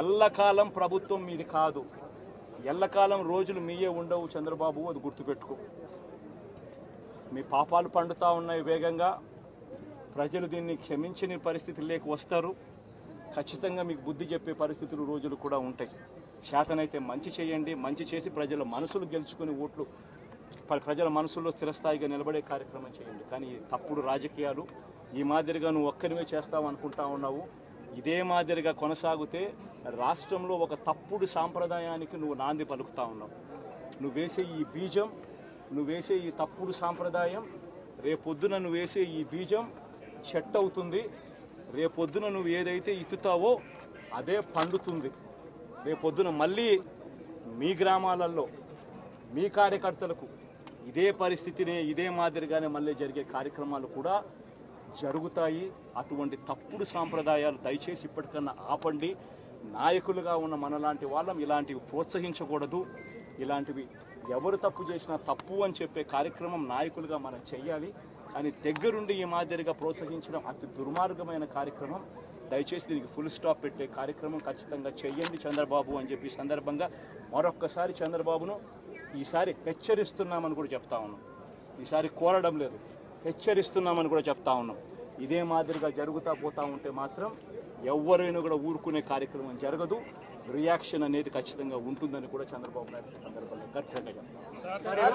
ఎల్లకాలం ప్రభుత్వం మీది కాదు, ఎల్లకాలం రోజులు మీయే ఉండవు చంద్రబాబు, అది గుర్తుపెట్టుకో. మీ పాపాలు పండుతా ఉన్నాయి వేగంగా. ప్రజలు దీన్ని క్షమించని పరిస్థితుల్లోకి వస్తారు. ఖచ్చితంగా మీకు బుద్ధి చెప్పే పరిస్థితులు రోజులు కూడా ఉంటాయి. శాతనైతే మంచి చేయండి, మంచి చేసి ప్రజల మనసులు గెలుచుకుని ఓట్లు ప్రజల మనసుల్లో స్థిరస్థాయిగా నిలబడే కార్యక్రమం చేయండి. కానీ తప్పుడు రాజకీయాలు ఈ మాదిరిగా నువ్వు ఒక్కరిమే చేస్తావు అనుకుంటా ఉన్నావు. ఇదే మాదిరిగా కొనసాగితే రాష్ట్రంలో ఒక తప్పుడు సాంప్రదాయానికి నువ్వు నాంది పలుకుతా ఉన్నావు. నువ్వు వేసే ఈ బీజం, నువ్వు వేసే ఈ తప్పుడు సాంప్రదాయం, రేపొద్దున నువ్వు వేసే ఈ బీజం చెట్టు అవుతుంది. రేపొద్దున నువ్వు ఏదైతే ఇత్తుతావో అదే పండుతుంది. రేపొద్దున మళ్ళీ మీ గ్రామాలలో మీ కార్యకర్తలకు ఇదే పరిస్థితిని ఇదే మాదిరిగానే మళ్ళీ జరిగే కార్యక్రమాలు కూడా జరుగుతాయి. అటువంటి తప్పుడు సాంప్రదాయాలు దయచేసి ఇప్పటికన్నా ఆపండి. నాయకులుగా ఉన్న మనలాంటి వాళ్ళం ఇలాంటివి ప్రోత్సహించకూడదు. ఇలాంటివి ఎవరు తప్పు చేసినా తప్పు అని చెప్పే కార్యక్రమం నాయకులుగా మనం చెయ్యాలి. కానీ దగ్గరుండి ఈ మాదిరిగా ప్రోత్సహించడం అతి దుర్మార్గమైన కార్యక్రమం. దయచేసి దీనికి ఫుల్ స్టాప్ పెట్టే కార్యక్రమం ఖచ్చితంగా చెయ్యండి చంద్రబాబు అని చెప్పి సందర్భంగా మరొక్కసారి చంద్రబాబును ఈసారి హెచ్చరిస్తున్నామని కూడా చెప్తా ఉన్నాం. ఈసారి కోరడం లేదు, హెచ్చరిస్తున్నామని కూడా చెప్తా ఉన్నాం. ఇదే మాదిరిగా జరుగుతూ పోతా ఉంటే మాత్రం ఎవరైనా కూడా ఊరుకునే కార్యక్రమం జరగదు. రియాక్షన్ అనేది ఖచ్చితంగా ఉంటుందని కూడా చంద్రబాబు నాయుడు సందర్భంగా గట్టిగా చెప్తాం.